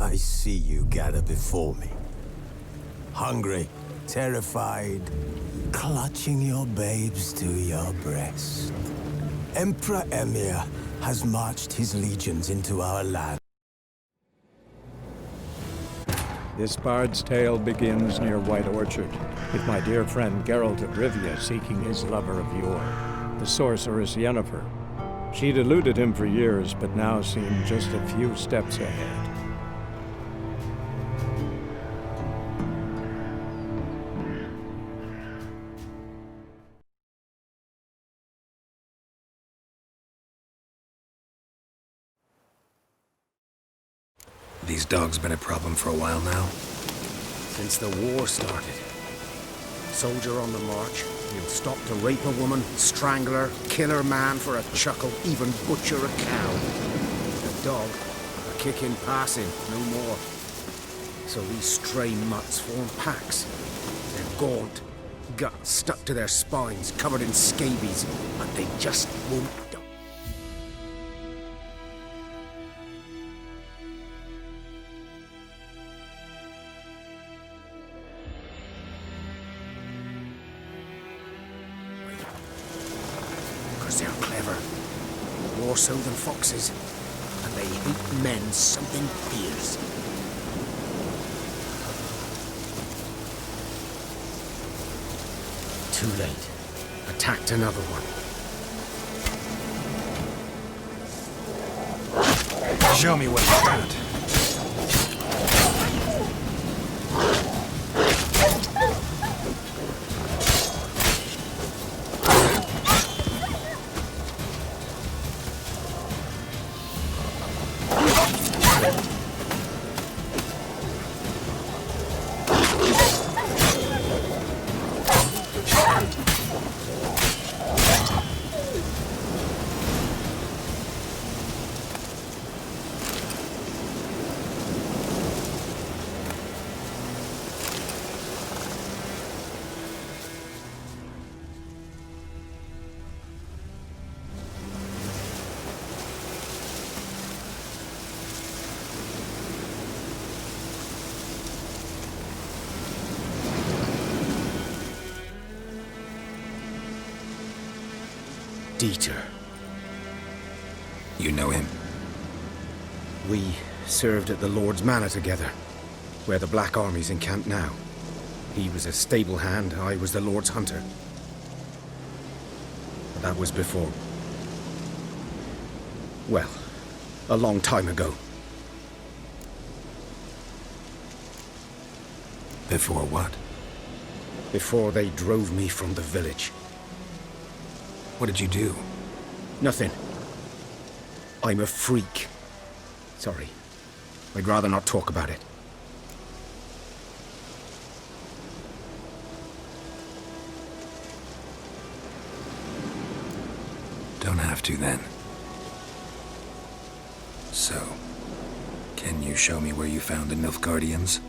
I see you gather before me. Hungry, terrified, clutching your babes to your breast. Emperor Emir has marched his legions into our land. This bard's tale begins near White Orchard, with my dear friend Geralt of Rivia seeking his lover of yore, the sorceress Yennefer. She'd eluded him for years, but now seemed just a few steps ahead. These dogs been a problem for a while now? Since the war started. Soldier on the march, you'd stop to rape a woman, strangle her, kill her man for a chuckle, even butcher a cow. A dog, a kick in passing, no more. So these stray mutts form packs. They're gaunt, guts stuck to their spines, covered in scabies, but they just won't die. They're clever, more so than foxes, and they hate men something fierce. Too late. Attacked another one. Show me what you got. Dieter. You know him? We served at the Lord's Manor together, where the Black Army's encamped now. He was a stable hand, I was the Lord's hunter. But that was before... well, a long time ago. Before what? Before they drove me from the village. What did you do? Nothing. I'm a freak. Sorry. I'd rather not talk about it. Don't have to, then. So, can you show me where you found the Nilfgaardians?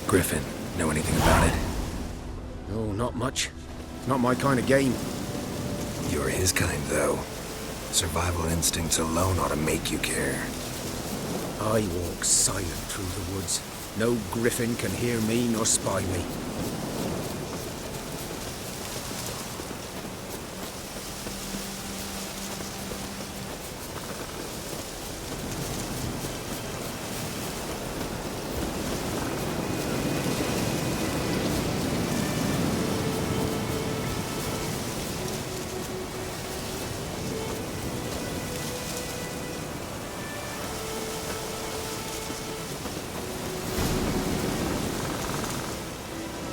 Griffin, know anything about it? No, not much. Not my kind of game. You're his kind, though. Survival instincts alone ought to make you care. I walk silent through the woods. No griffin can hear me nor spy me.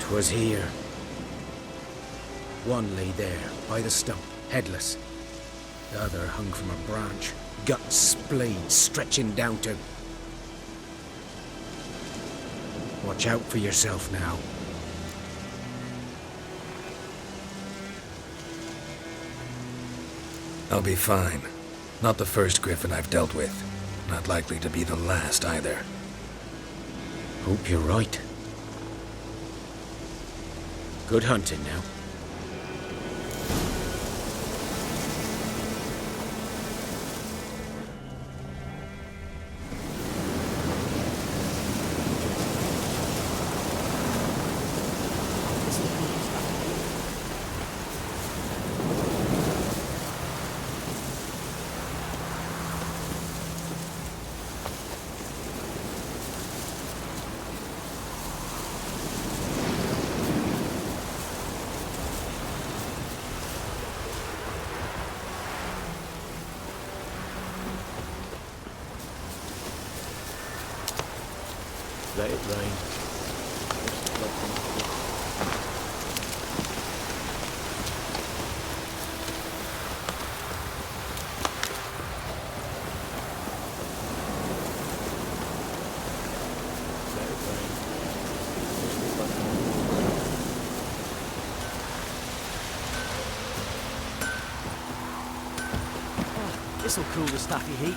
'Twas here. One lay there, by the stump, headless. The other hung from a branch, guts splayed, stretching down to... Watch out for yourself now. I'll be fine. Not the first griffin I've dealt with. Not likely to be the last, either. Hope you're right. Good hunting now. Let it rain. This'll cool the staffy heat.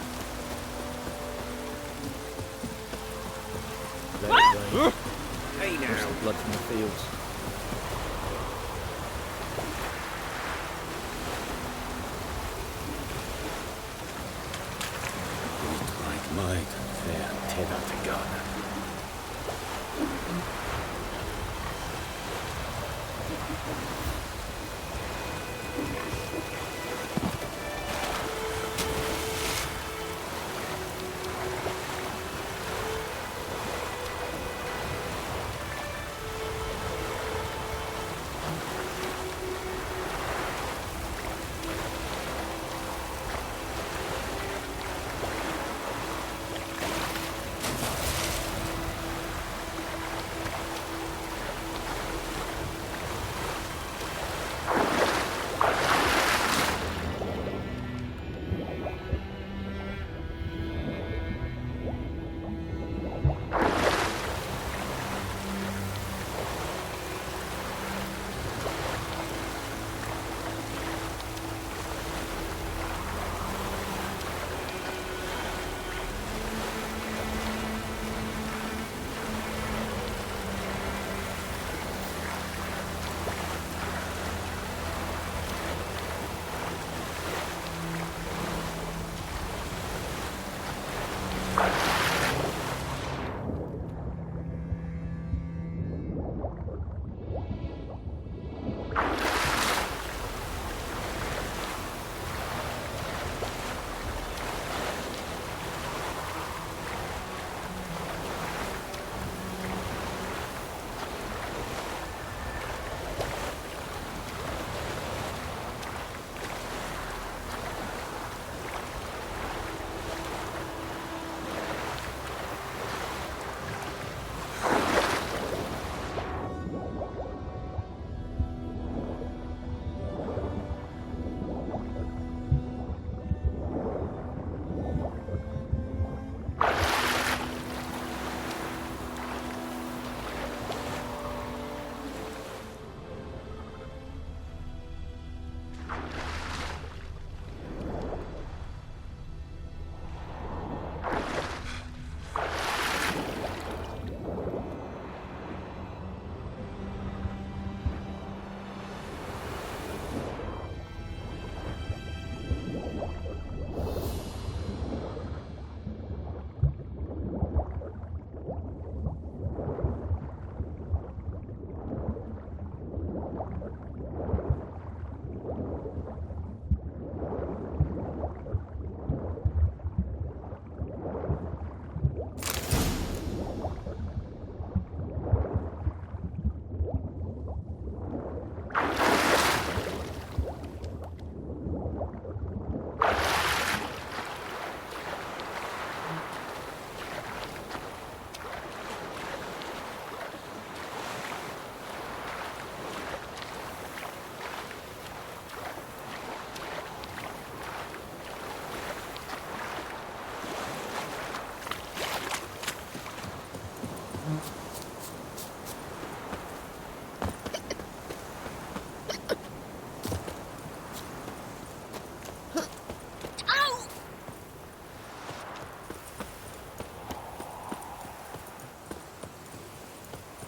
Let it rain. Hey Wash now. the blood from the fields. Like mine. Fair, tear that to God.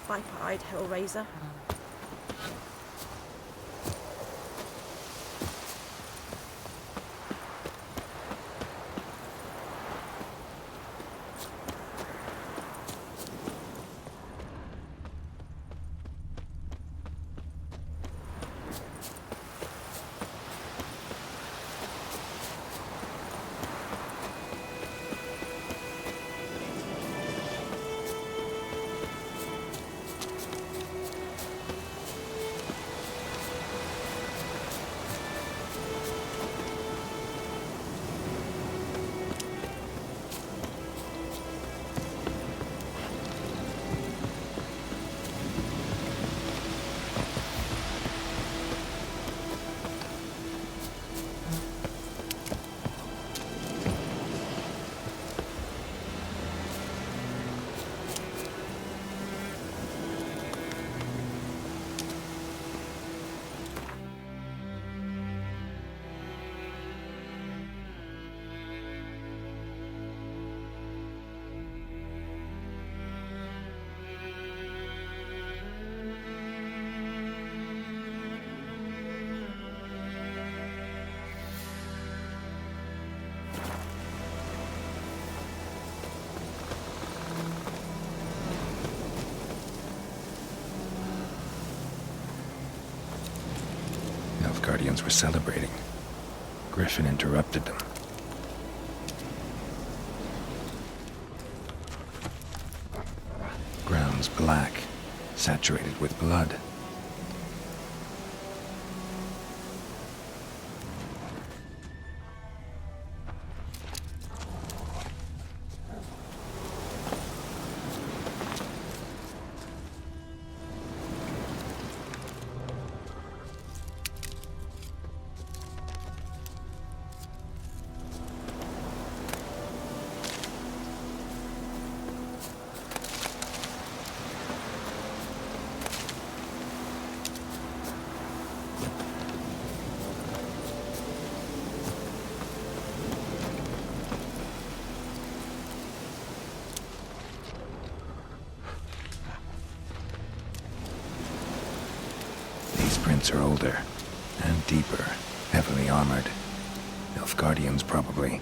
Viper-eyed Hellraiser. Guardians were celebrating. Griffin interrupted them. Ground's black, saturated with blood. Prints are older and deeper, heavily armored. Nilfgaardians, probably.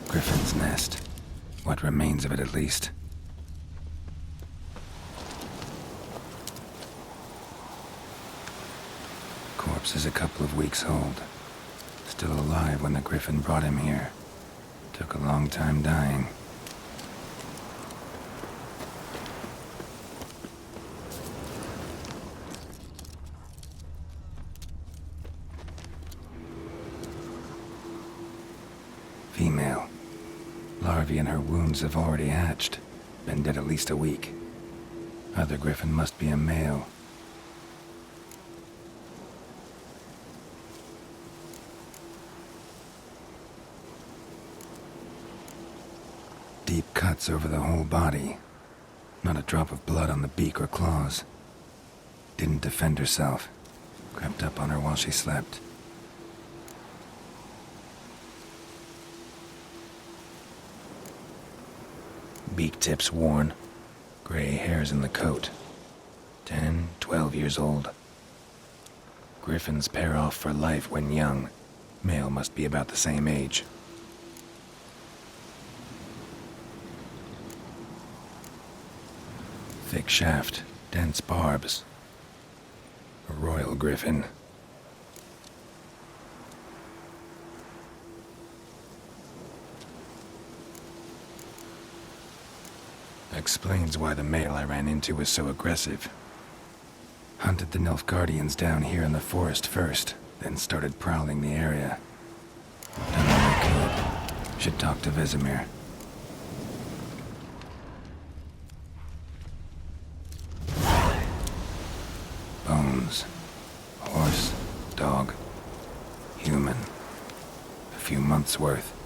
Griffin's nest. What remains of it, at least. Corpse is a couple of weeks old. Still alive when the Griffin brought him here. Took a long time dying. Female. Larvae in her wounds have already hatched. Been dead at least a week. Other Griffin must be a male. Deep cuts over the whole body. Not a drop of blood on the beak or claws. Didn't defend herself. Crept up on her while she slept. Beak tips worn. Gray hairs in the coat. 10, 12 years old. Griffins pair off for life when young. Male must be about the same age. Thick shaft, dense barbs. A royal griffin. Explains why the male I ran into was so aggressive. Hunted the Nilfgaardians down here in the forest first, then started prowling the area. Done what I could. Should talk to Vesemir. Bones. Horse, dog, human. A few months' worth.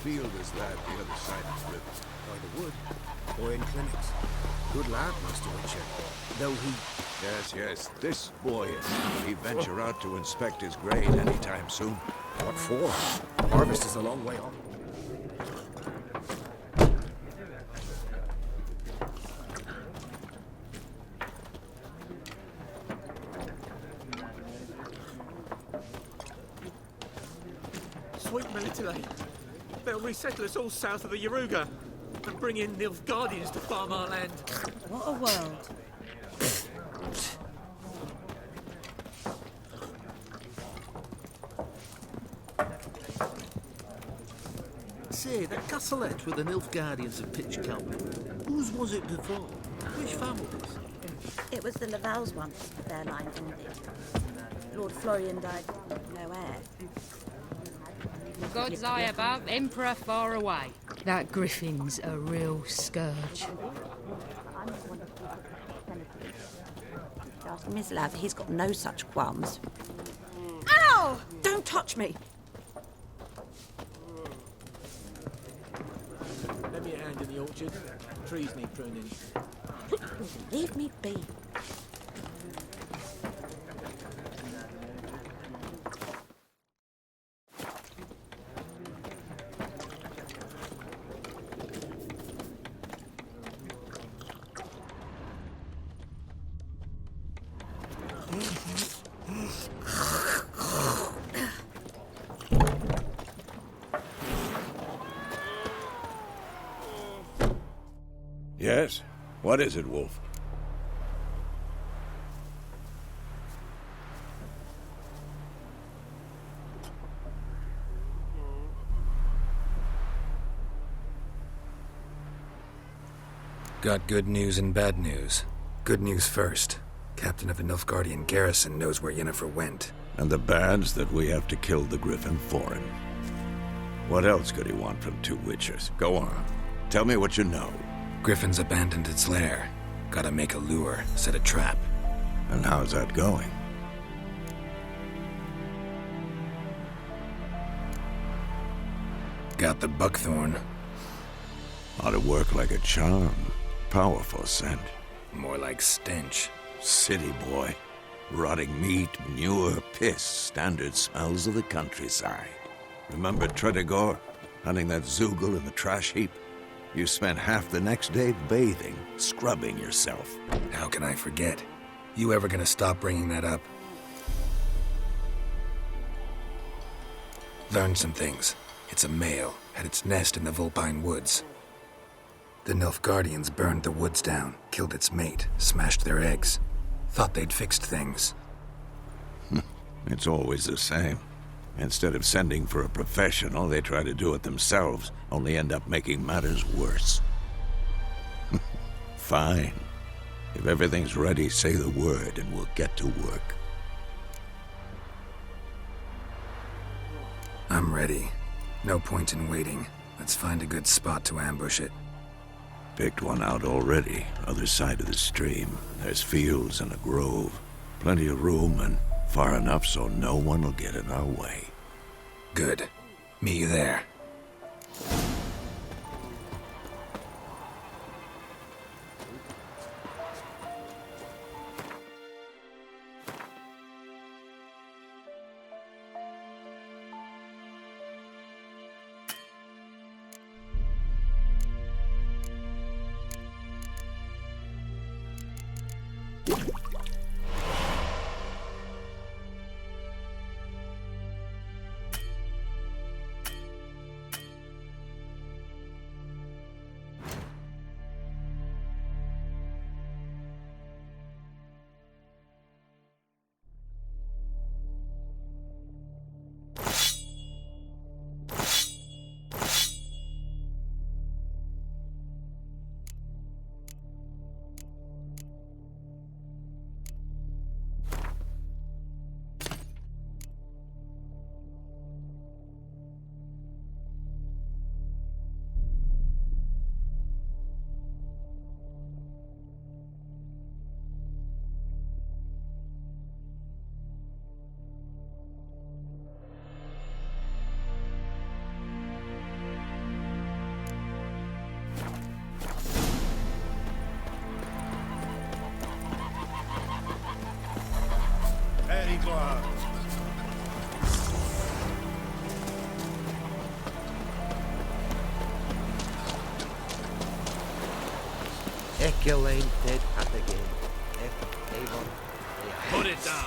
field is that the other side of the river? By the wood, or in clinics. Good lad, Master Witcher. Though he... Yes. This boy, he venture out to inspect his grain anytime soon. What for? Harvest is a long way off. Sweet Melitele. They'll resettle us all south of the Yaruga and bring in Nilfgaardians to farm our land. What a world. Say, that castleette with the Nilfgaardians of pitched camp, whose was it before? Which families? It was the Lavals once, their line ended. Lord Florian died, no heir. God's eye above, Emperor far away. That griffin's a real scourge. Ask Mislav, he's got no such qualms. Ow! Don't touch me! Lend me a hand in the orchard. Trees need pruning. Leave me be. Yes? What is it, Wolf? Got good news and bad news. Good news first. Captain of the Nilfgaardian garrison knows where Yennefer went. And the bad's that we have to kill the Griffin for him. What else could he want from two Witchers? Go on. Tell me what you know. Griffin's abandoned its lair. Gotta make a lure, set a trap. And how's that going? Got the buckthorn. Ought to work like a charm. Powerful scent. More like stench. City boy. Rotting meat, manure, piss. Standard smells of the countryside. Remember Tredegor? Hunting that Zoogle in the trash heap? You spent half the next day bathing, scrubbing yourself. How can I forget? You ever gonna stop bringing that up? Learned some things. It's a male, had its nest in the Vulpine Woods. The Nilfgaardians burned the woods down, killed its mate, smashed their eggs. Thought they'd fixed things. It's always the same. Instead of sending for a professional, they try to do it themselves, only end up making matters worse. Fine. If everything's ready, say the word and we'll get to work. I'm ready. No point in waiting. Let's find a good spot to ambush it. Picked one out already, other side of the stream. There's fields and a grove. Plenty of room and far enough so no one will get in our way. Good. Meet you there. Echelane dead at the game. Avon. Put it down.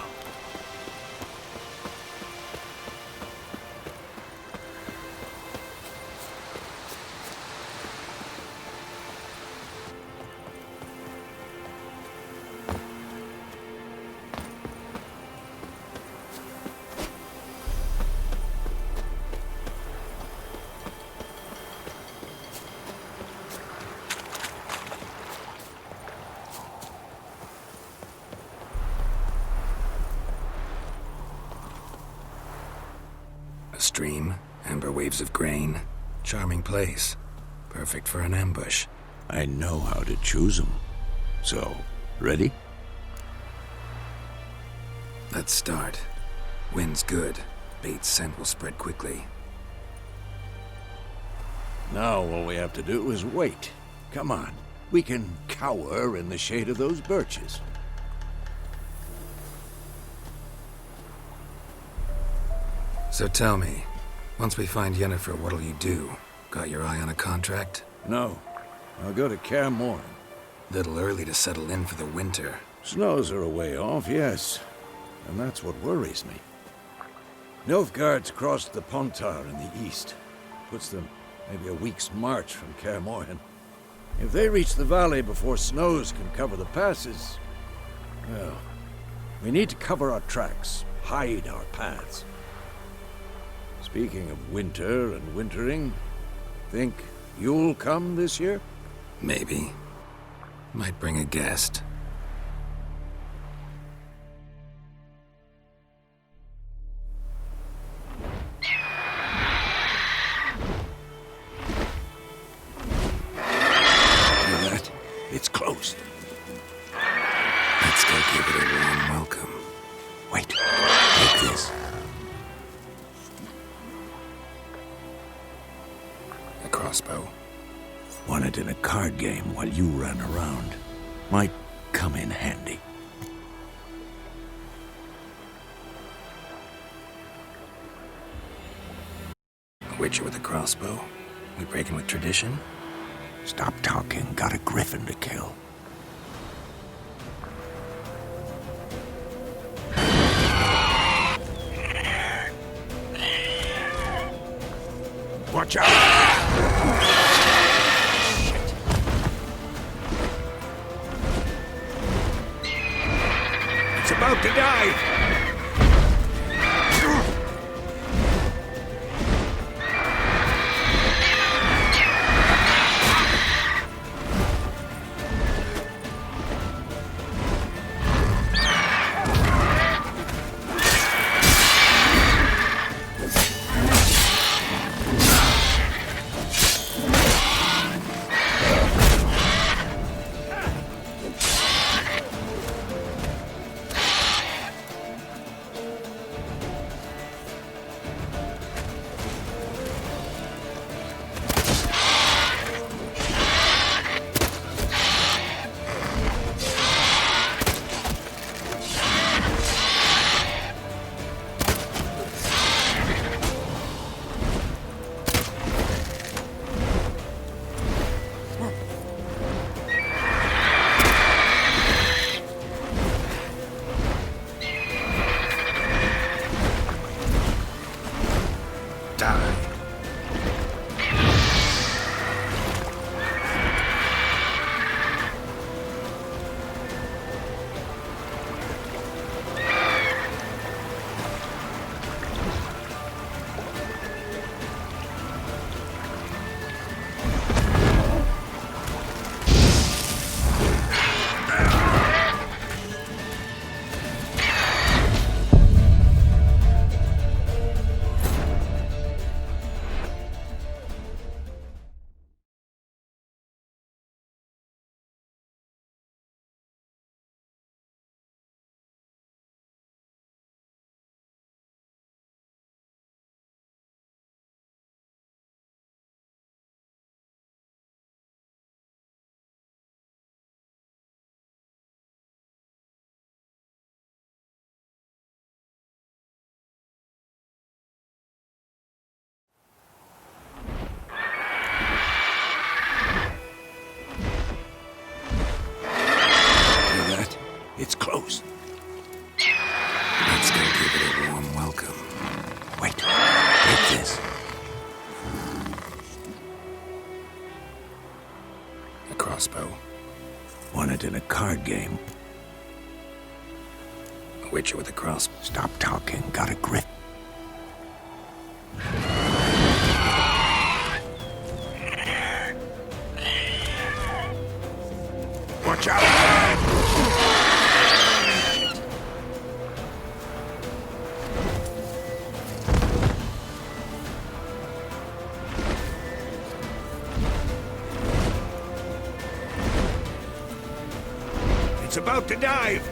A stream, amber waves of grain. Charming place. Perfect for an ambush. I know how to choose them. So, ready? Let's start. Wind's good. Bait's scent will spread quickly. Now all we have to do is wait. Come on. We can cower in the shade of those birches. So tell me, once we find Yennefer, what'll you do? Got your eye on a contract? No. I'll go to Kaer Morhen. Little early to settle in for the winter. Snows are a way off, yes. And that's what worries me. Nilfgaard's crossed the Pontar in the east. Puts them maybe a week's march from Kaer Morhen. If they reach the valley before snows can cover the passes, well, we need to cover our tracks, hide our paths. Speaking of winter and wintering, think you'll come this year? Maybe. Might bring a guest. Hear that? It's close. Let's go give it a warm welcome. Wait, take this. A crossbow. Won it in a card game while you ran around. Might come in handy. A witcher with a crossbow. We breaking with tradition? Stop talking. Got a griffin to kill. Watch out! It's about to die! crossbow. Won it in a card game. A witcher with a crossbow. Stop talking, got a grip. Watch out! It's about to dive!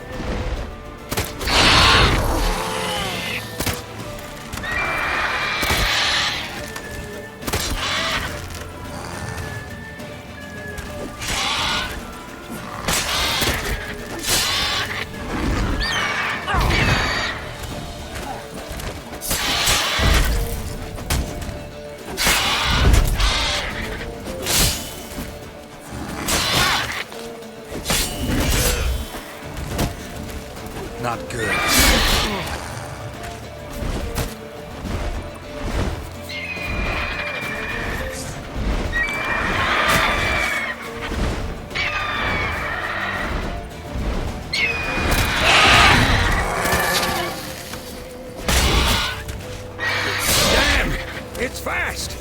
Not good. Damn! It's fast!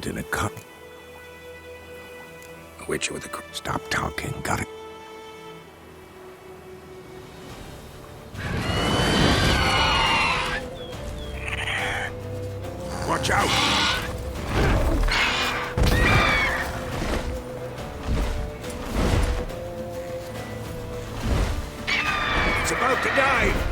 In a cup. A witcher with a Stop talking, got it. Watch out! It's about to dive!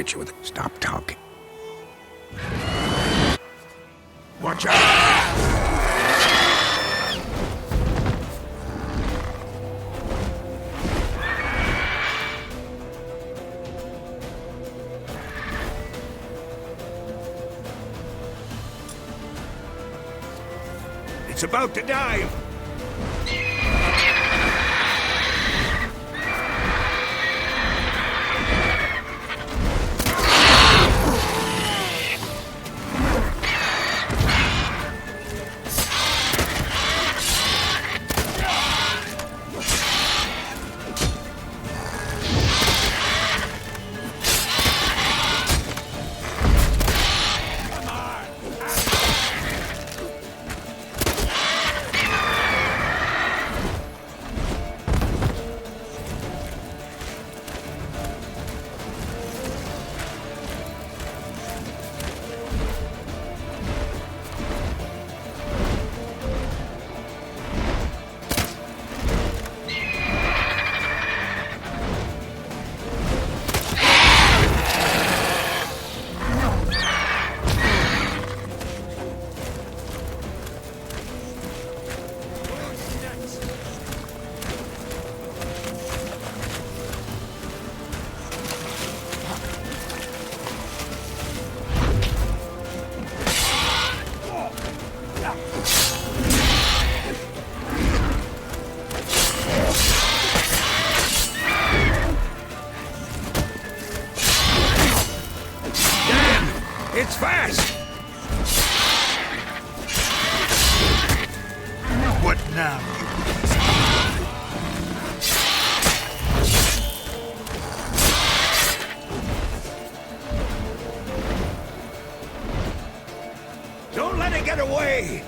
hit you with it. Stop talking. Watch out! It's about to dive! It's fast! What now? Don't let it get away!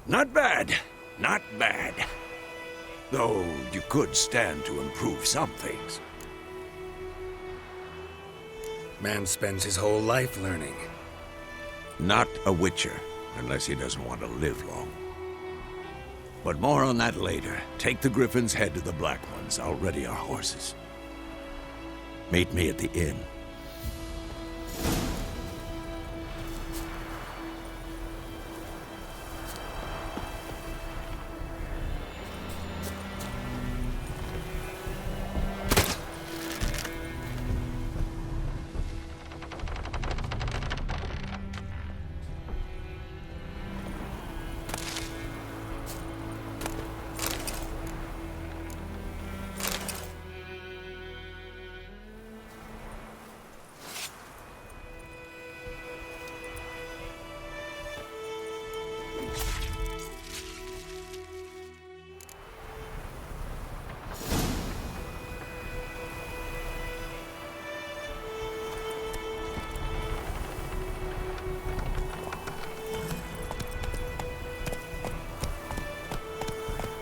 Not bad. Not bad. Though you could stand to improve some things. Man spends his whole life learning. Not a witcher, unless he doesn't want to live long. But more on that later. Take the Griffin's head to the Black Ones. I'll ready our horses. Meet me at the inn.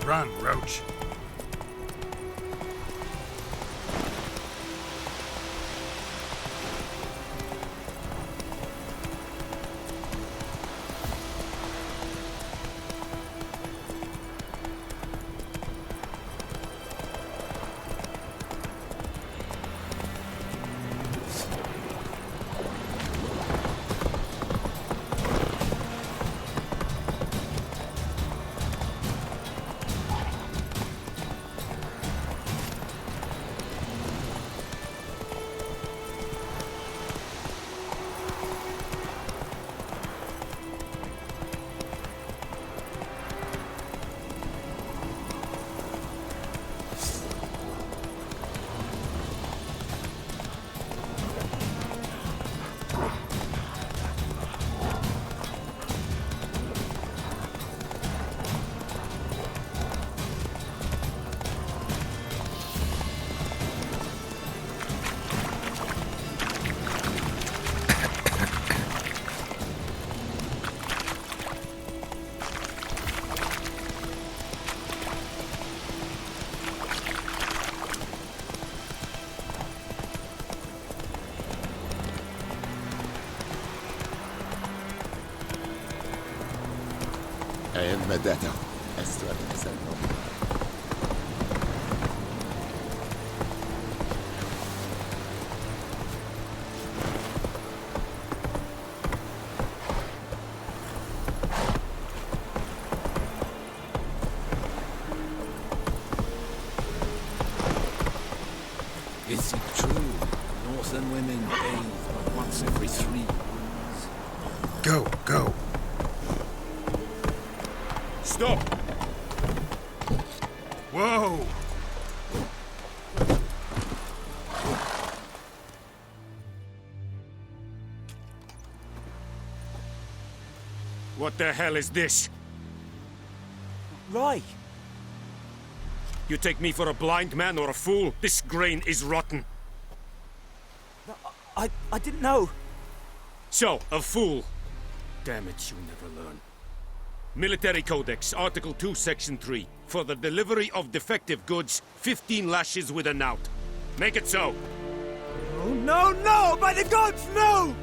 Run, Roach. Medetta. Esto es el nombre. Is it true? Northern women bathe but once every 3 years. Go, go. Stop! Whoa! What the hell is this? Right. You take me for a blind man or a fool? This grain is rotten. No, I didn't know. So, a fool. Damn it, you never learn. Military Codex, Article 2, Section 3. For the delivery of defective goods, 15 lashes with a knout. Make it so. Oh, no, no! By the gods, no!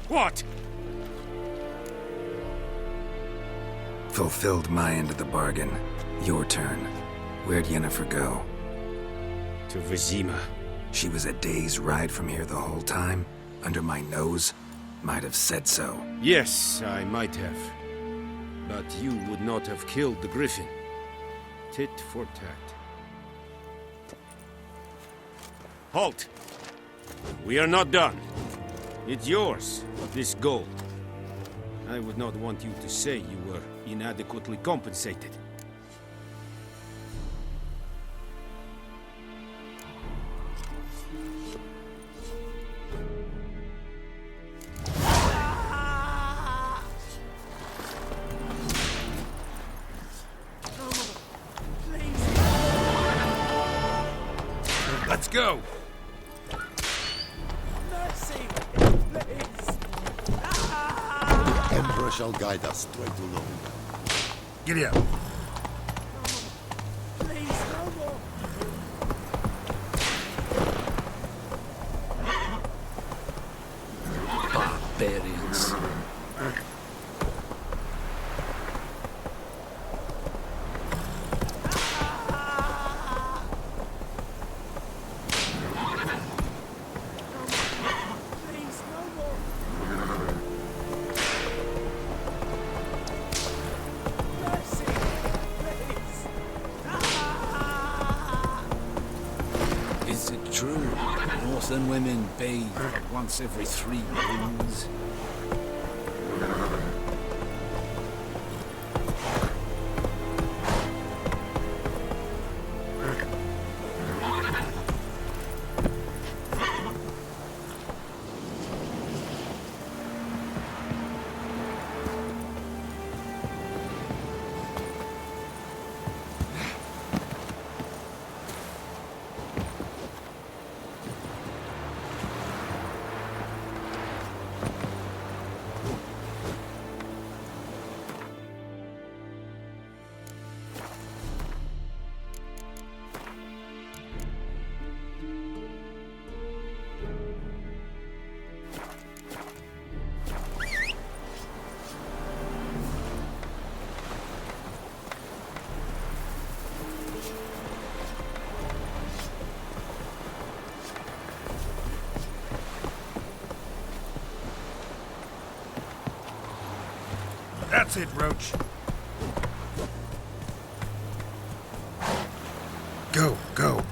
What? Fulfilled my end of the bargain. Your turn. Where'd Yennefer go? To Vizima. She was a day's ride from here the whole time? Under my nose? Might have said so. Yes, I might have. But you would not have killed the Griffin. Tit for tat. Halt! We are not done. It's yours, this gold. I would not want you to say you were inadequately compensated. Let's go! Mercy, please! The Emperor shall guide us straight to Rome. Giddy up. Please, no more! Barbarians. Please, no more! Mercy, please! Is it true? Northern women bathe but once every 3 moons. That's it, Roach. Go, go.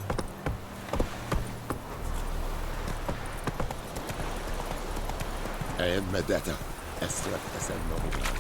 And Medetta, Estret Esennomina.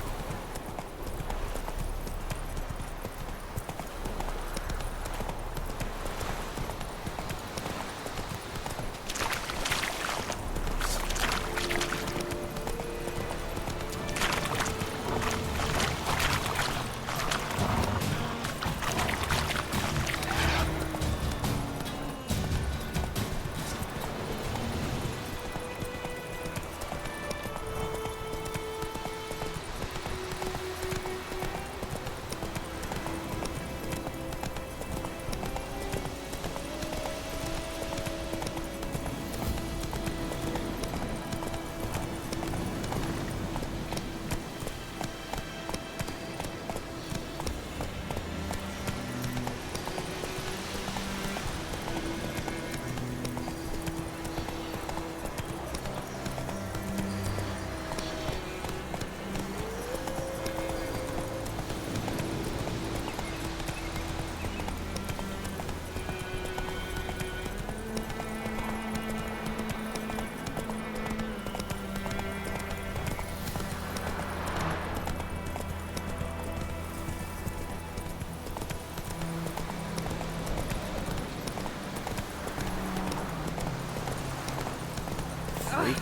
Freak.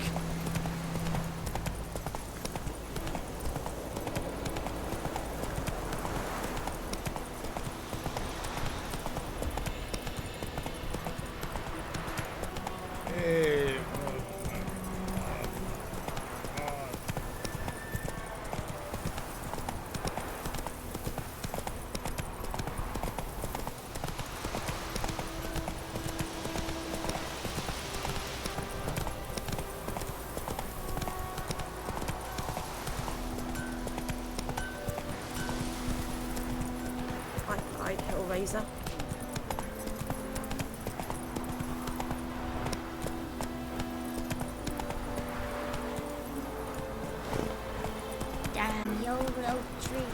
Right, Hellraiser. Damn your little tree.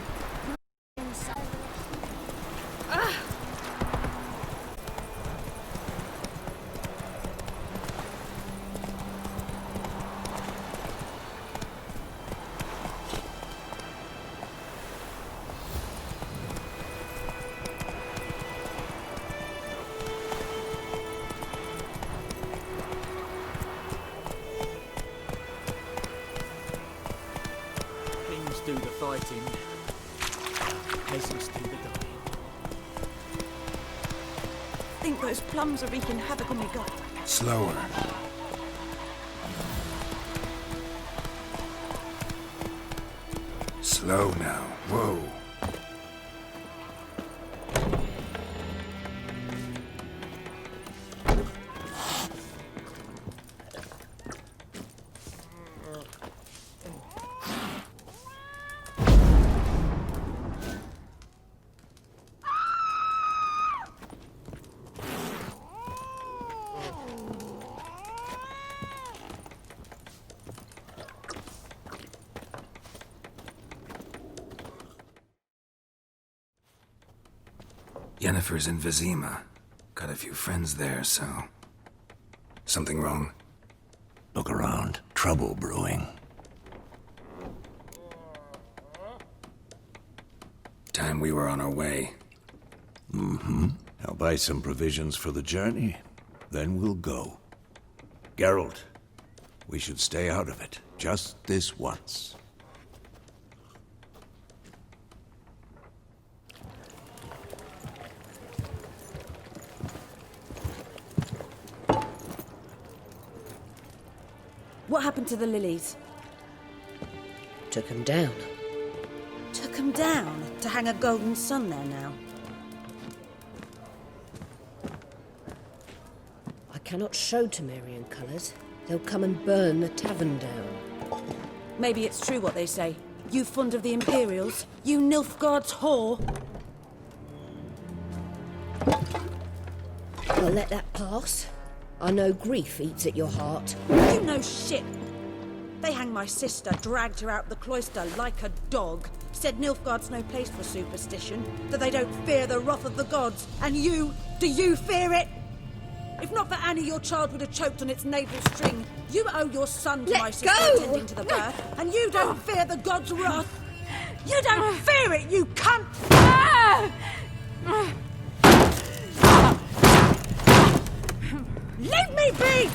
Kings do the fighting. Peasants do the dying. think those plums are wreaking havoc on my gut. Slower. Slow now. Whoa. Yennefer's in Vizima. Got a few friends there, so... Something wrong? Look around. Trouble brewing. Time we were on our way. Mm-hmm. I'll buy some provisions for the journey. Then we'll go. Geralt, we should stay out of it. Just this once. What happened to the lilies? Took him down. Took them down to hang a golden sun there now. I cannot show Temerian colours. They'll come and burn the tavern down. Maybe it's true what they say. You fond of the Imperials? You Nilfgaard's whore? I'll let that pass. I know grief eats at your heart. You know shit. They hanged my sister, dragged her out the cloister like a dog. Said Nilfgaard's no place for superstition, that they don't fear the wrath of the gods. And you, do you fear it? If not for Annie, your child would have choked on its navel string. You owe your son to my sister attending to the birth, and you don't fear the gods' wrath. You don't fear it, you cunt! Leave me be!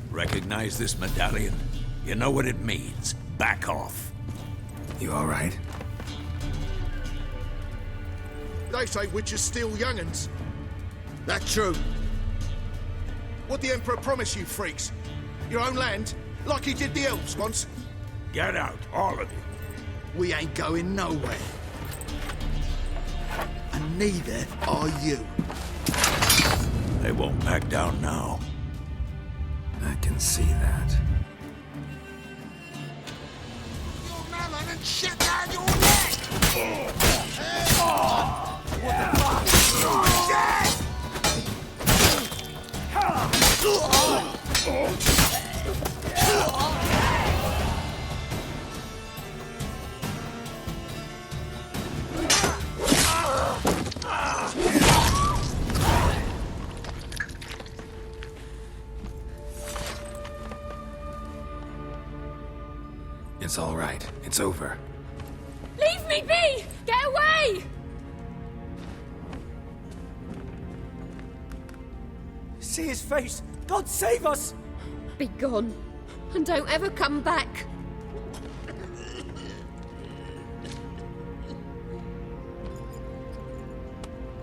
Recognize this medallion? You know what it means. Back off. You all right? They say witches steal young'uns. That true. What the Emperor promise you, freaks? Your own land? Like he did the elves once? Get out, all of you. We ain't going nowhere. And neither are you. They won't back down now. I can see that. Your melon and shut down your neck! What the fuck? It's all right. It's over. Leave me be! Get away! See his face! God save us! Be gone, and don't ever come back.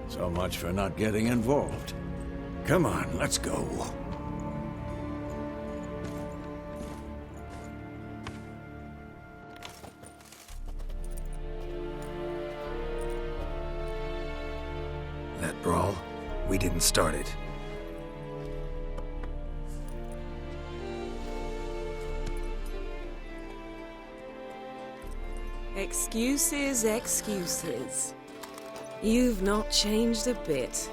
So much for not getting involved. Come on, let's go. That brawl, we didn't start it. Excuses, excuses. You've not changed a bit.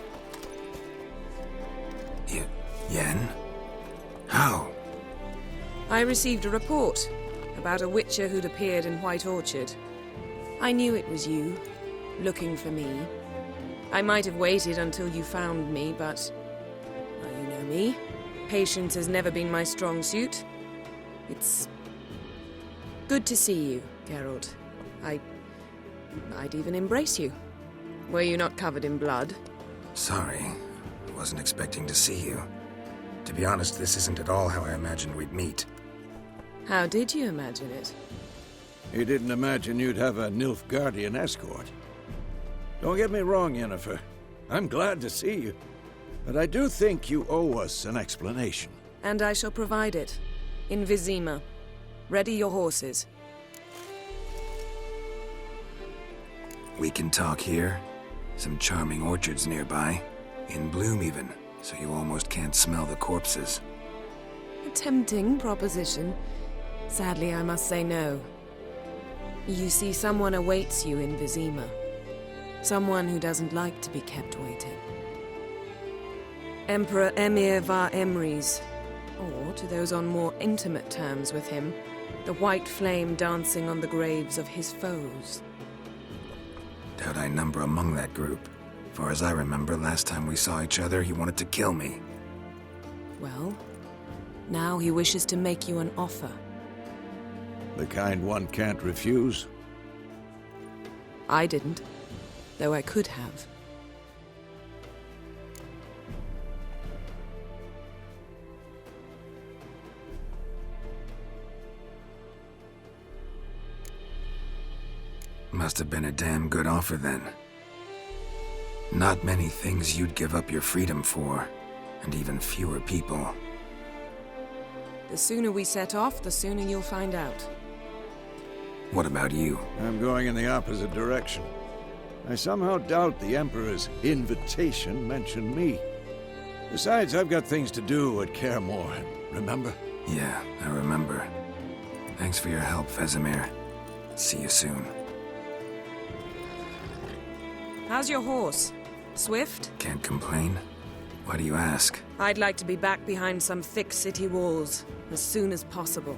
Yen? How? I received a report about a witcher who'd appeared in White Orchard. I knew it was you, looking for me. I might have waited until you found me, but... well, you know me. Patience has never been my strong suit. It's... good to see you, Geralt. I'd even embrace you. Were you not covered in blood? Sorry. Wasn't expecting to see you. To be honest, this isn't at all how I imagined we'd meet. How did you imagine it? You didn't imagine you'd have a Nilfgaardian escort. Don't get me wrong, Yennefer. I'm glad to see you. But I do think you owe us an explanation. And I shall provide it. In Vizima. Ready your horses. We can talk here. Some charming orchards nearby. In bloom even, so you almost can't smell the corpses. A tempting proposition. Sadly, I must say no. You see, someone awaits you in Vizima. Someone who doesn't like to be kept waiting. Emperor Emir var Emrys, or, to those on more intimate terms with him, the white flame dancing on the graves of his foes. Doubt I number among that group. Far as I remember, last time we saw each other, he wanted to kill me. Well, now he wishes to make you an offer. The kind one can't refuse? I didn't, though I could have. Must have been a damn good offer then. Not many things you'd give up your freedom for, and even fewer people. The sooner we set off, the sooner you'll find out. What about you? I'm going in the opposite direction. I somehow doubt the Emperor's invitation mentioned me. Besides, I've got things to do at Kaer Morhen, remember? Yeah, I remember. Thanks for your help, Vesemir. See you soon. How's your horse? Swift? Can't complain. Why do you ask? I'd like to be back behind some thick city walls, as soon as possible.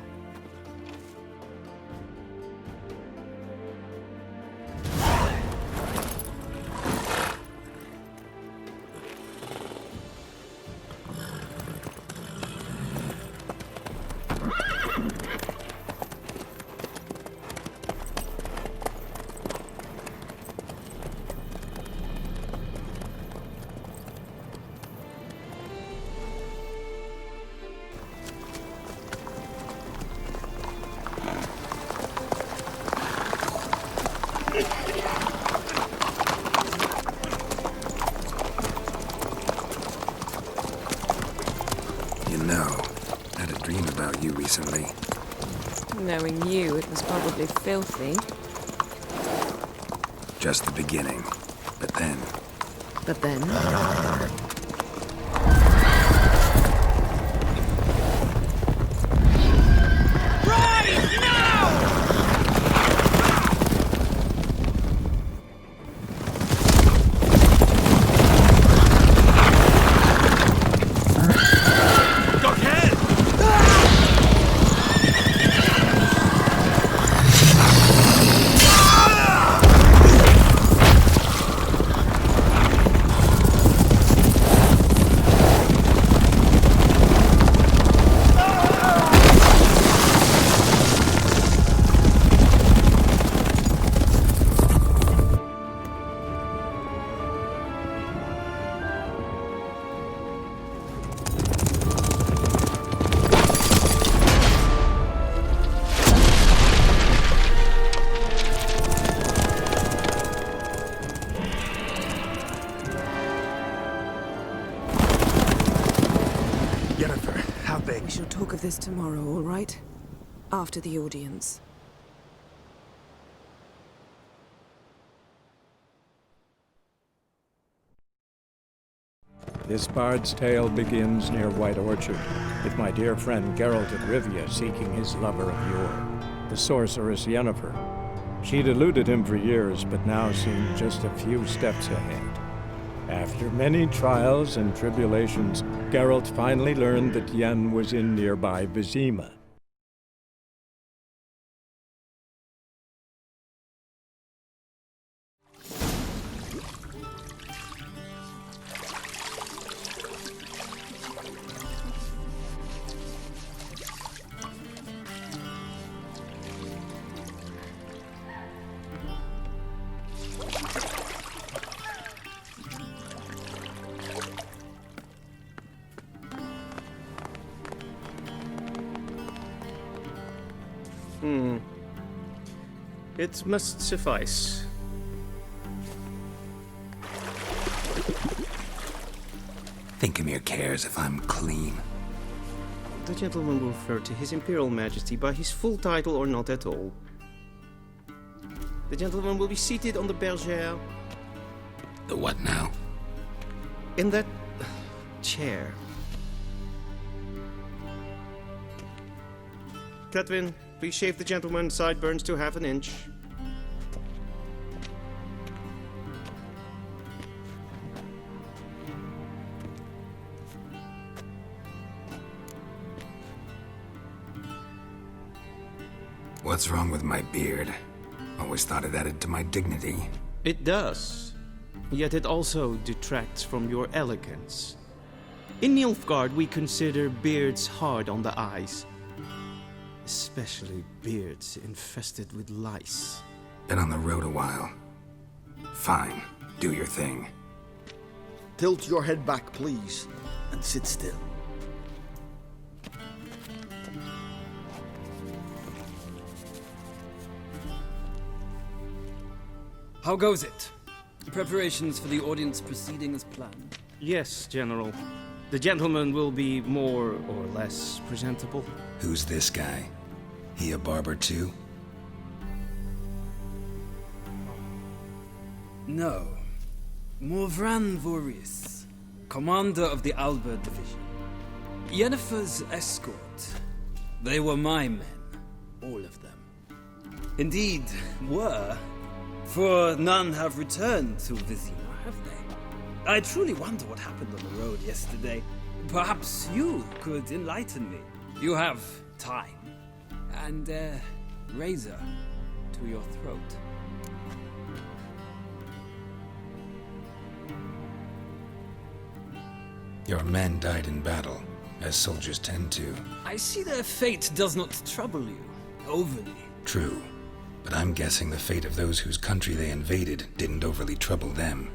Recently. Knowing you, it was probably filthy. Just the beginning. But then... But then? We shall talk of this tomorrow, all right? After the audience. This bard's tale begins near White Orchard, with my dear friend Geralt of Rivia seeking his lover of yore, the sorceress Yennefer. She'd eluded him for years, but now seemed just a few steps ahead. After many trials and tribulations, Geralt finally learned that Yen was in nearby Vizima. It must suffice. Thinkemere cares if I'm clean. The gentleman will refer to His Imperial Majesty by his full title or not at all. The gentleman will be seated on the bergère. The what now? In that chair. Catwin, please shave the gentleman's sideburns to half an inch. What's wrong with my beard? Always thought it added to my dignity. It does. Yet it also detracts from your elegance. In Nilfgaard, we consider beards hard on the eyes. Especially beards infested with lice. Been on the road a while. Fine, do your thing. Tilt your head back, please, and sit still. How goes it? Preparations for the audience proceeding as planned? Yes, General. The gentleman will be more or less presentable. Who's this guy? He a barber too? No. Morvran Vorius, commander of the Alba Division. Yennefer's escort. They were my men, all of them. Indeed, were. For none have returned to Vizima, have they? I truly wonder what happened on the road yesterday. Perhaps you could enlighten me. You have time. And a razor to your throat. Your men died in battle, as soldiers tend to. I see their fate does not trouble you overly. True. But I'm guessing the fate of those whose country they invaded didn't overly trouble them.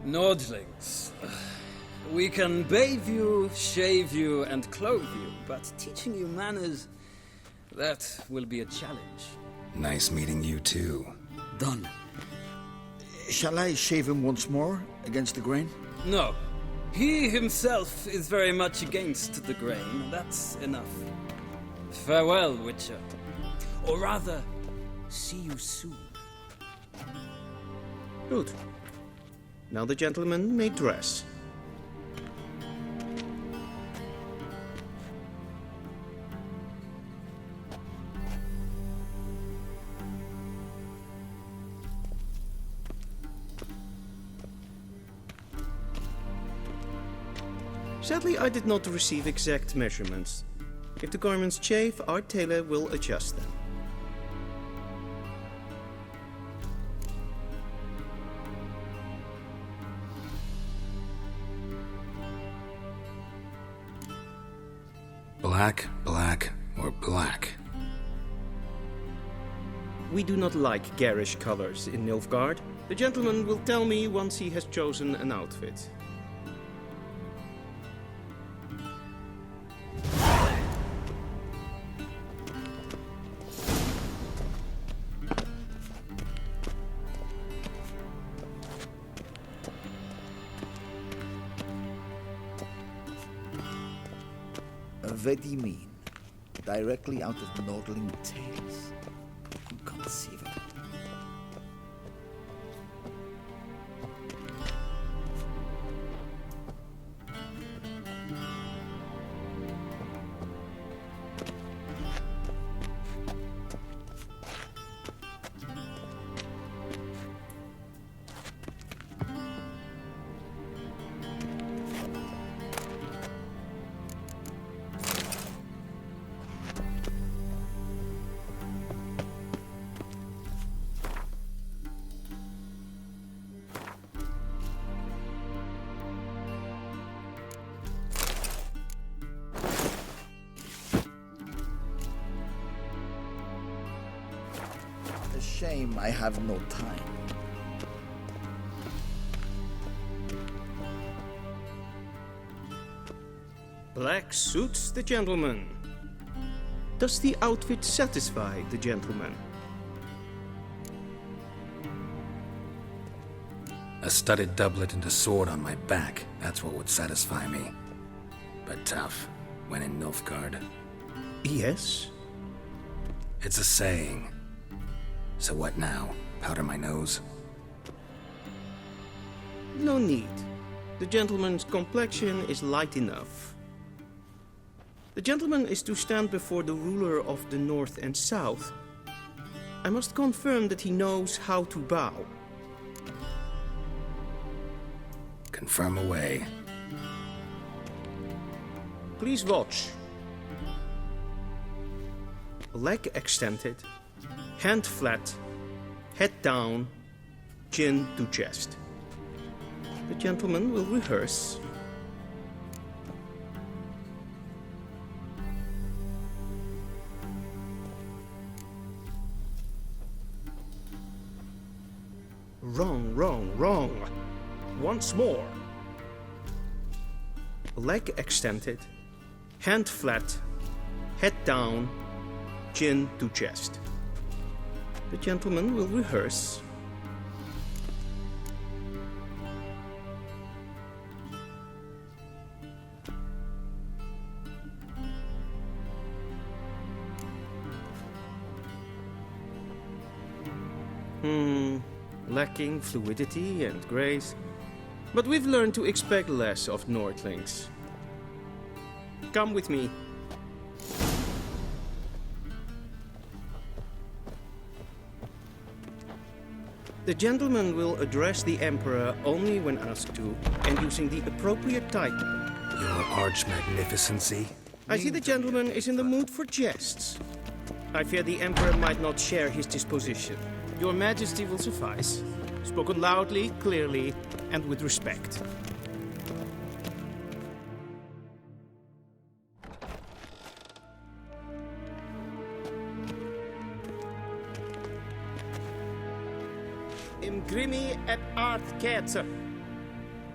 Nordlings. We can bathe you, shave you, and clothe you, but teaching you manners, that will be a challenge. Nice meeting you too. Done. Shall I shave him once more, against the grain? No. He himself is very much against the grain. That's enough. Farewell, Witcher. Or rather, see you soon. Good. Now the gentleman may dress. Sadly, I did not receive exact measurements. If the garments chafe, our tailor will adjust them. Black, black, or black? We do not like garish colors in Nilfgaard. The gentleman will tell me once he has chosen an outfit. What do you mean? Directly out of Nordling tales. Inconceivable. Shame I have no time. Black suits the gentleman. Does the outfit satisfy the gentleman? A studded doublet and a sword on my back, that's what would satisfy me. But tough, when in Nilfgaard. Yes? It's a saying. So what now? Powder my nose? No need. The gentleman's complexion is light enough. The gentleman is to stand before the ruler of the North and South. I must confirm that he knows how to bow. Confirm away. Please watch. Leg extended, hand flat, head down, chin to chest. The gentleman will rehearse. Wrong, wrong, wrong. Once more. Leg extended, hand flat, head down, chin to chest. The gentleman will rehearse. Lacking fluidity and grace. But we've learned to expect less of Nordlings. Come with me. The gentleman will address the Emperor only when asked to, and using the appropriate title. Your Arch-Magnificency? I see the gentleman is in the mood for jests. I fear the Emperor might not share his disposition. Your Majesty will suffice. Spoken loudly, clearly, and with respect. Imgrimi eb art ketzer.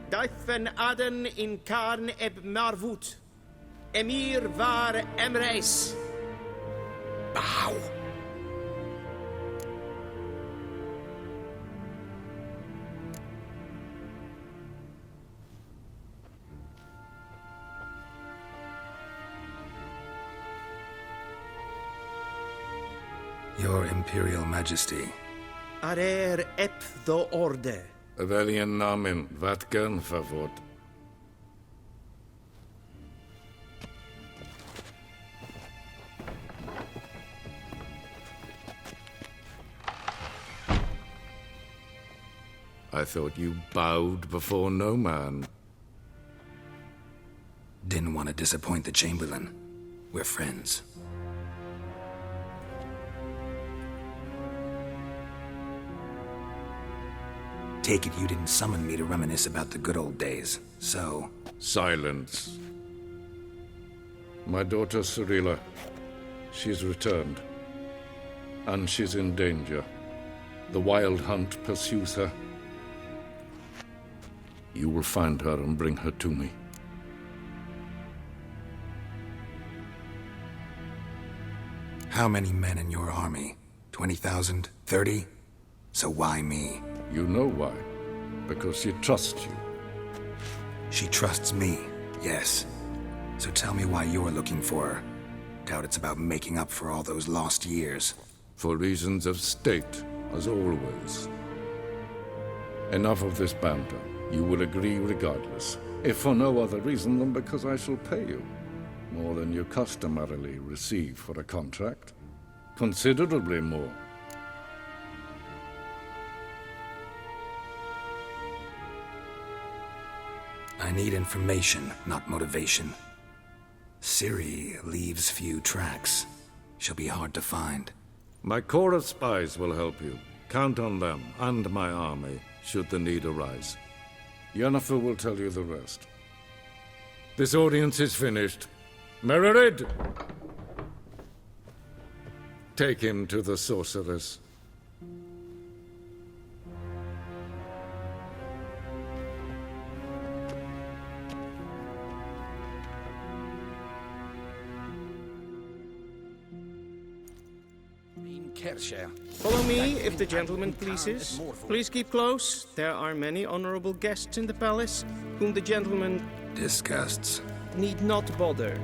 Daifen aden in karn eb marvut. Emir var emreis. Bow. Your Imperial Majesty. Arer ep the orde. Weljen namen, wat gern favort. I thought you bowed before no man. Didn't want to disappoint the Chamberlain. We're friends. Take it you didn't summon me to reminisce about the good old days, so... Silence. My daughter Cyrilla, she's returned. And she's in danger. The Wild Hunt pursues her. You will find her and bring her to me. How many men in your army? 20,000? 30? So why me? You know why. Because she trusts you. She trusts me, yes. So tell me why you're looking for her. Doubt it's about making up for all those lost years. For reasons of state, as always. Enough of this banter. You will agree regardless. If for no other reason than because I shall pay you. More than you customarily receive for a contract. Considerably more. I need information, not motivation. Ciri leaves few tracks. She'll be hard to find. My corps of spies will help you. Count on them, and my army, should the need arise. Yennefer will tell you the rest. This audience is finished. Mererid! Take him to the sorceress. share. Follow me, if the gentleman pleases. Please keep close. There are many honorable guests in the palace, whom the gentleman disgusts. Need not bother.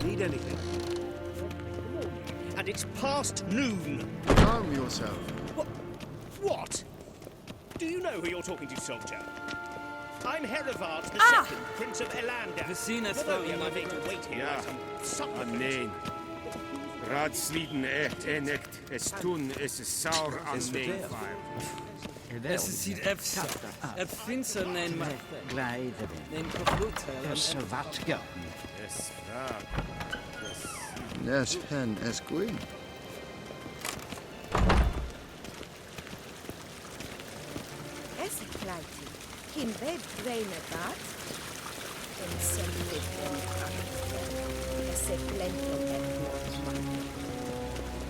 Need anything? And it's past noon. Calm yourself. What? Do you know who you're talking to, soldier? I'm Herivard the Second, Prince of Elander. Vicinus Although you might need to wait here like some supplicant. Amen. Raadsliden echt enecht, es tun, es is saur aan neemfire. Es is hier efsa. Et finser neem maar. Neem kapot. Yes, vraag. Yes, hen es gwyn. Es kleiti. Kim ved greine gat. En semmit en es blento en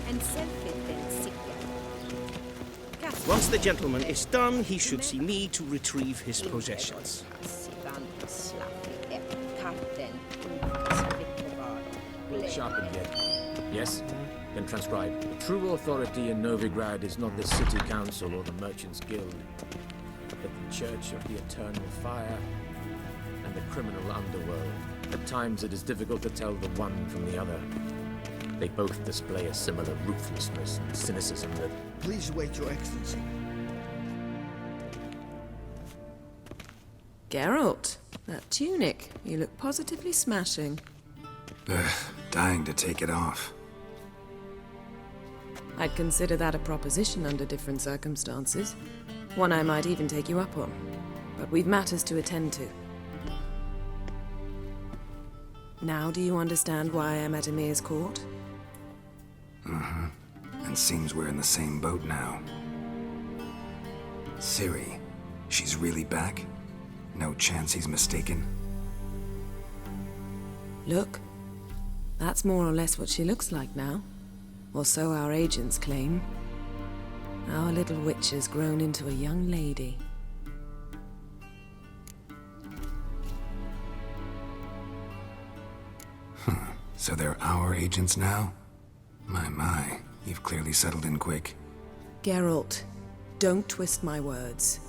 and selfie then sikya. Once the gentleman is done, he should see me to retrieve his possessions. Sharp again. Yes? Then transcribe. The true authority in Novigrad is not the city council or the merchants' guild, but the Church of the Eternal Fire and the criminal underworld. At times it is difficult to tell the one from the other. They both display a similar ruthlessness and cynicism that... Please wait, Your Excellency. Geralt, that tunic. You look positively smashing. Ugh, dying to take it off. I'd consider that a proposition under different circumstances. One I might even take you up on. But we've matters to attend to. Now do you understand why I'm at Emir's court? Mm-hmm. And seems we're in the same boat now. Ciri, she's really back? No chance he's mistaken? Look, that's more or less what she looks like now. Or so our agents claim. Our little witch has grown into a young lady. So they're our agents now? My, you've clearly settled in quick. Geralt, don't twist my words.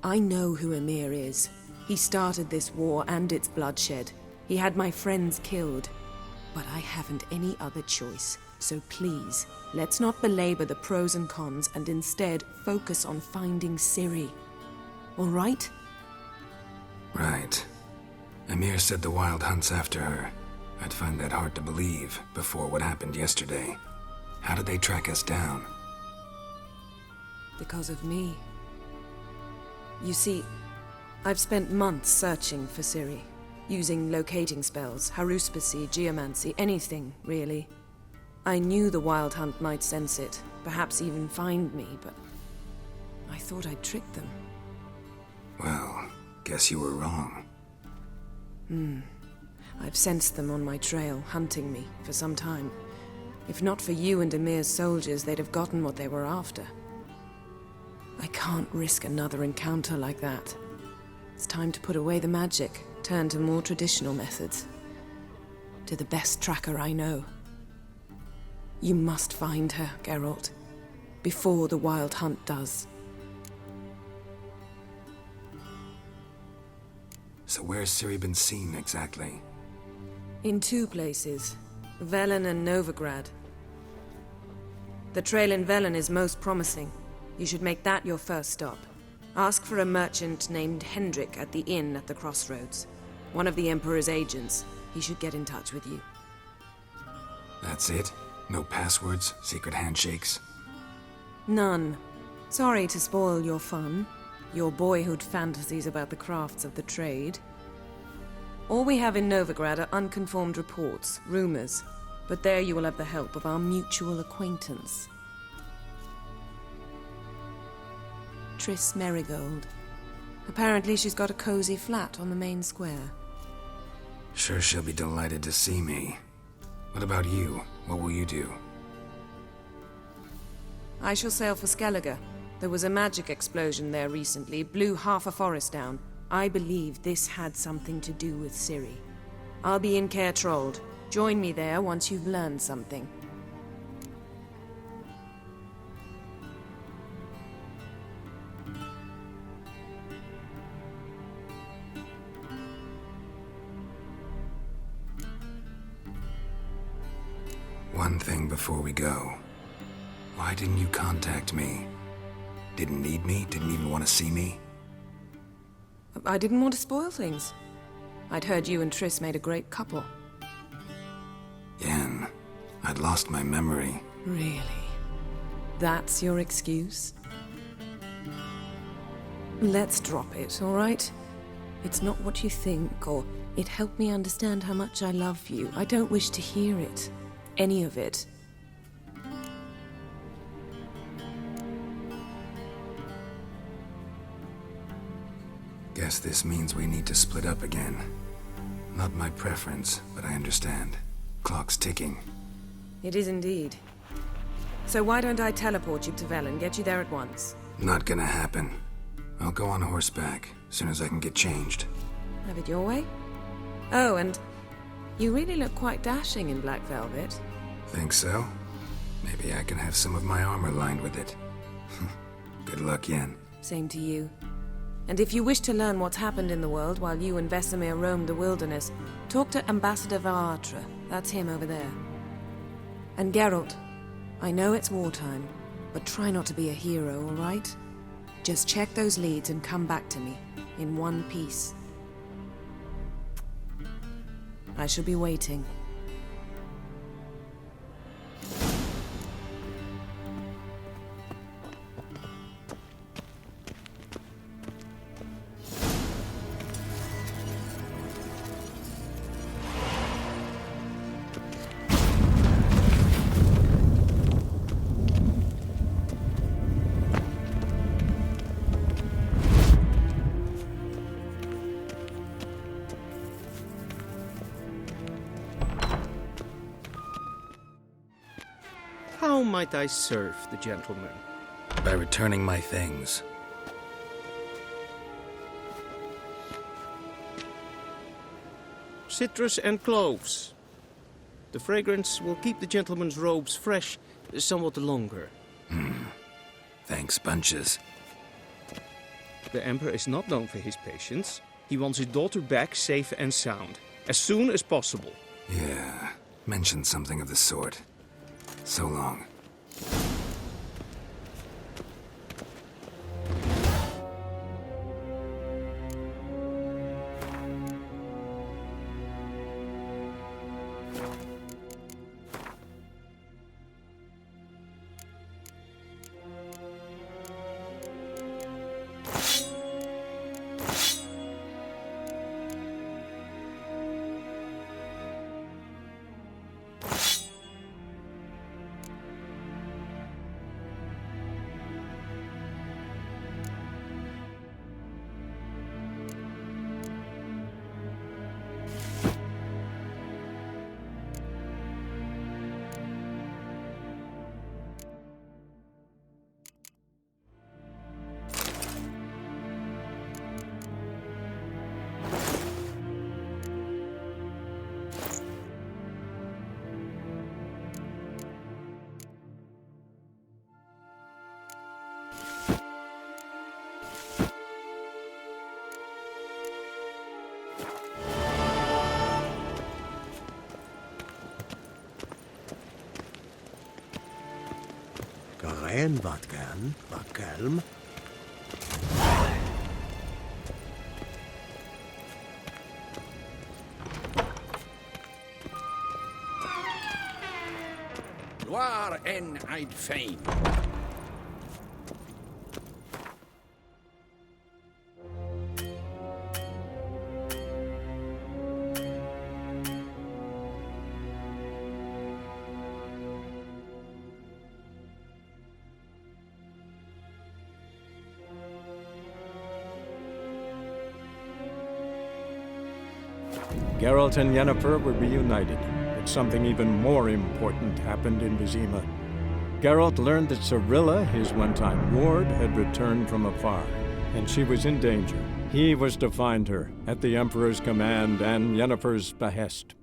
I know who Emir is. He started this war and its bloodshed. He had my friends killed. But I haven't any other choice. So please, let's not belabor the pros and cons and instead focus on finding Ciri. All right? Right. Emir said the Wild Hunt's after her. I'd find that hard to believe before what happened yesterday. How did they track us down? Because of me. You see, I've spent months searching for Ciri, using locating spells, haruspicy, geomancy, anything, really. I knew the Wild Hunt might sense it, perhaps even find me, but I thought I'd trick them. Well, guess you were wrong. I've sensed them on my trail, hunting me, for some time. If not for you and Emir's soldiers, they'd have gotten what they were after. I can't risk another encounter like that. It's time to put away the magic, turn to more traditional methods. To the best tracker I know. You must find her, Geralt, before the Wild Hunt does. So where's Ciri been seen exactly? In two places, Velen and Novigrad. The trail in Velen is most promising. You should make that your first stop. Ask for a merchant named Hendrik at the inn at the crossroads. One of the Emperor's agents. He should get in touch with you. That's it? No passwords? Secret handshakes? None. Sorry to spoil your fun. Your boyhood fantasies about the crafts of the trade. All we have in Novigrad are unconformed reports, rumors. But there you will have the help of our mutual acquaintance. Triss Merigold. Apparently she's got a cozy flat on the main square. Sure she'll be delighted to see me. What about you? What will you do? I shall sail for Skellige. There was a magic explosion there recently, blew half a forest down. I believe this had something to do with Ciri. I'll be in Caer Trold. Join me there once you've learned something. One thing before we go. Why didn't you contact me? Didn't need me? Didn't even want to see me? I didn't want to spoil things. I'd heard you and Triss made a great couple. Yen, I'd lost my memory. Really? That's your excuse? Let's drop it, all right? It's not what you think, or it helped me understand how much I love you. I don't wish to hear it. Any of it. Guess this means we need to split up again. Not my preference, but I understand. Clock's ticking. It is indeed. So why don't I teleport you to Vel and get you there at once? Not gonna happen. I'll go on horseback, as soon as I can get changed. Have it your way? Oh, and you really look quite dashing in black velvet. Think so? Maybe I can have some of my armor lined with it. Good luck, Yen. Same to you. And if you wish to learn what's happened in the world while you and Vesemir roamed the wilderness, talk to Ambassador Varatra. That's him over there. And Geralt, I know it's wartime, but try not to be a hero, all right? Just check those leads and come back to me, in one piece. I shall be waiting. How might I serve the gentleman? By returning my things. Citrus and cloves. The fragrance will keep the gentleman's robes fresh somewhat longer. Thanks, bunches. The Emperor is not known for his patience. He wants his daughter back safe and sound, as soon as possible. Yeah, mentioned something of the sort. So long. Gerein wat gern, wat kelm. Waar en I'd fain. Geralt and Yennefer were reunited, but something even more important happened in Vizima. Geralt learned that Cirilla, his one-time ward, had returned from afar, and she was in danger. He was to find her, at the Emperor's command and Yennefer's behest.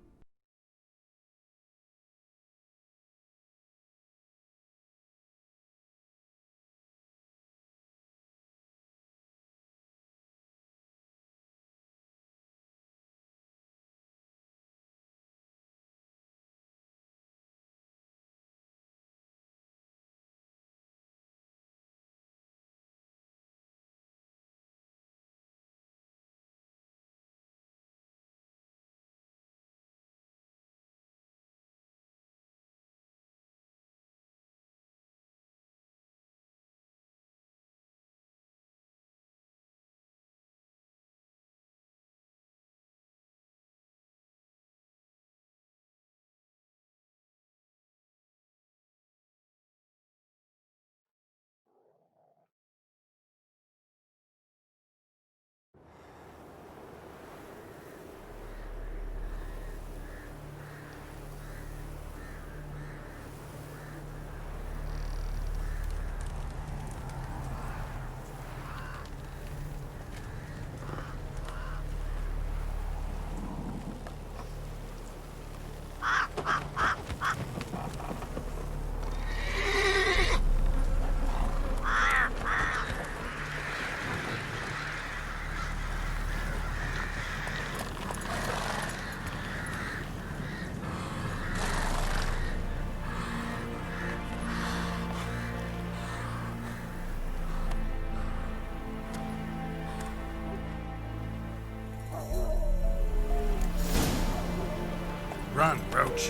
Run, Roach.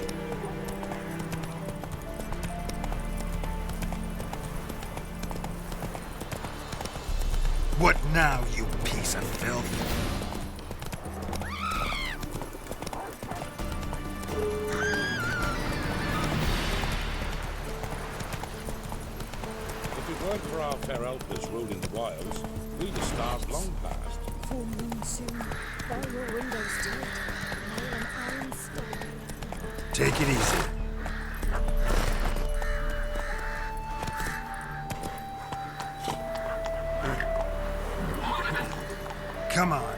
What now, you piece of filth? If it weren't for our fair helpers ruling the wilds, we'd have starved long past. Full moon soon. All your windows to it. Nail an iron stone. Take it easy. Come on.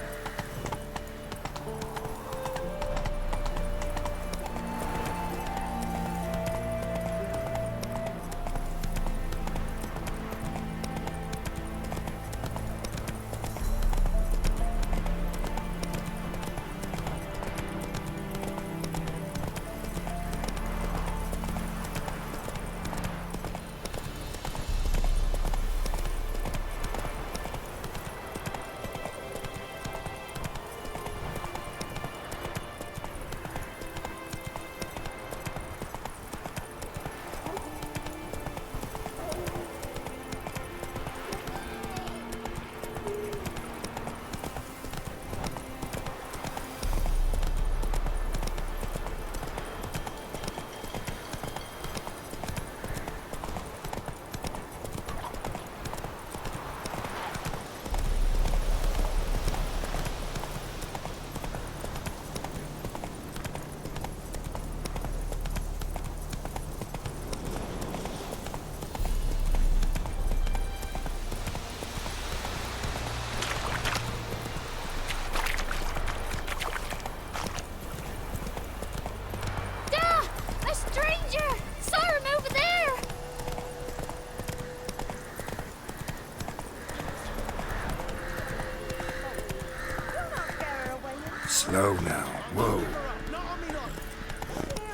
Slow now. Whoa. Hear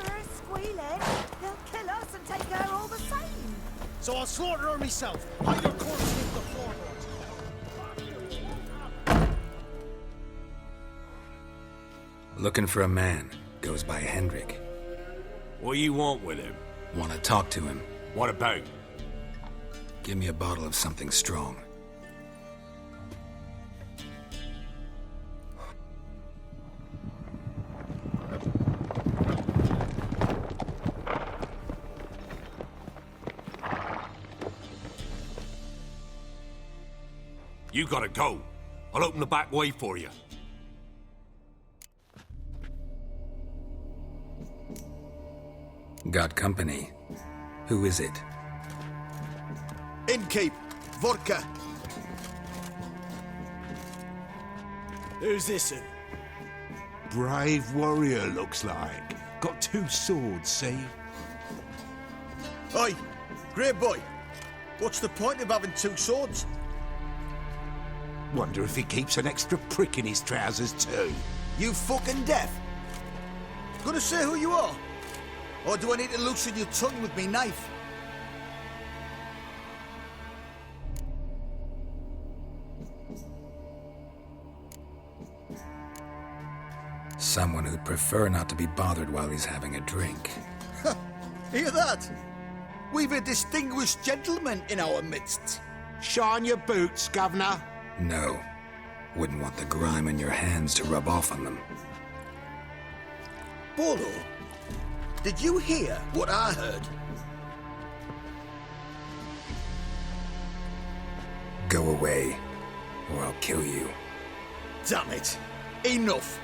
her squealing. They'll kill us and take her all the same. So I'll slaughter her myself. Hide your corpse in the floorboards. Looking for a man. Goes by Hendrik. What you want with him? Want to talk to him. What about? Give me a bottle of something strong. You gotta go. I'll open the back way for you. Got company. Who is it? keep. Vodka. Who's this? Brave warrior, looks like. Got 2 swords, see? Oi, great boy. What's the point of having 2 swords? Wonder if he keeps an extra prick in his trousers, too. You fucking deaf? Gonna say who you are? Or do I need to loosen your tongue with me knife? Someone who'd prefer not to be bothered while he's having a drink. Hear that? We've a distinguished gentleman in our midst. Shine your boots, Governor. No. Wouldn't want the grime in your hands to rub off on them. Bolo, did you hear what I heard? Go away, or I'll kill you. Damn it. Enough.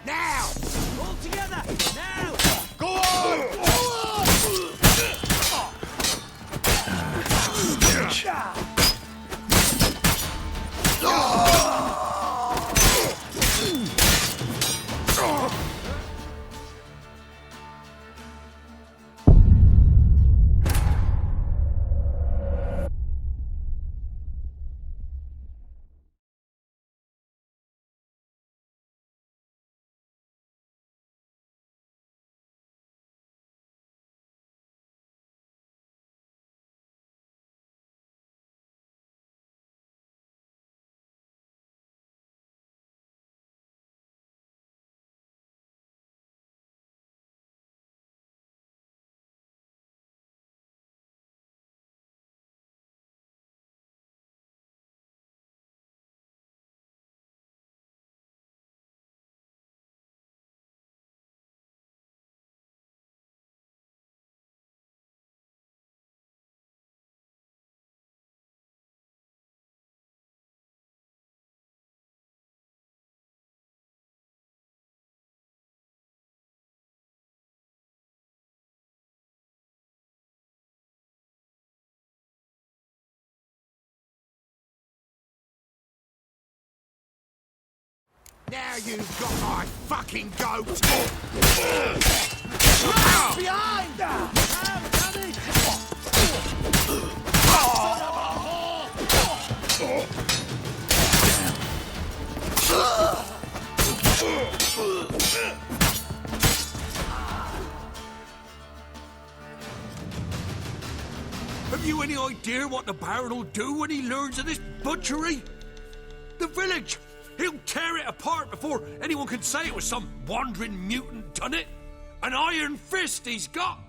Now! All together! Now! Go on! Go on! Now you've got my fucking goat! Behind! Have you any idea what the Baron will do when he learns of this butchery? The village! He'll tear it apart before anyone can say it was some wandering mutant done it. An iron fist he's got!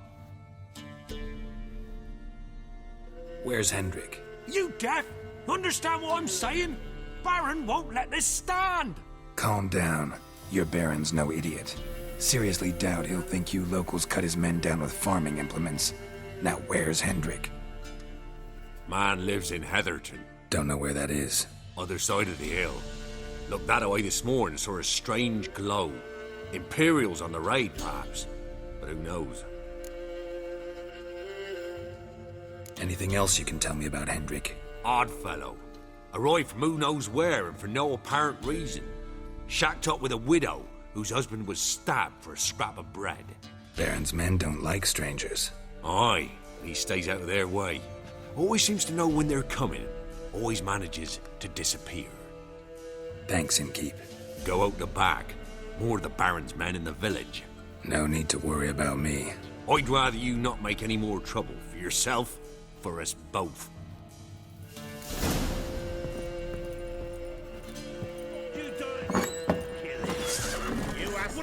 Where's Hendrik? You deaf? Understand what I'm saying? Baron won't let this stand! Calm down. Your Baron's no idiot. Seriously doubt he'll think you locals cut his men down with farming implements. Now where's Hendrik? Man lives in Heatherton. Don't know where that is. Other side of the hill. Looked that away this morning, saw a strange glow. Imperials on the raid, perhaps. But who knows? Anything else you can tell me about Hendrik? Odd fellow. Arrived from who knows where and for no apparent reason. Shacked up with a widow whose husband was stabbed for a scrap of bread. Baron's men don't like strangers. Aye, he stays out of their way. Always seems to know when they're coming. Always manages to disappear. Thanks, Innkeep. Go out the back. More of the Baron's men in the village. No need to worry about me. I'd rather you not make any more trouble for yourself, for us both. You have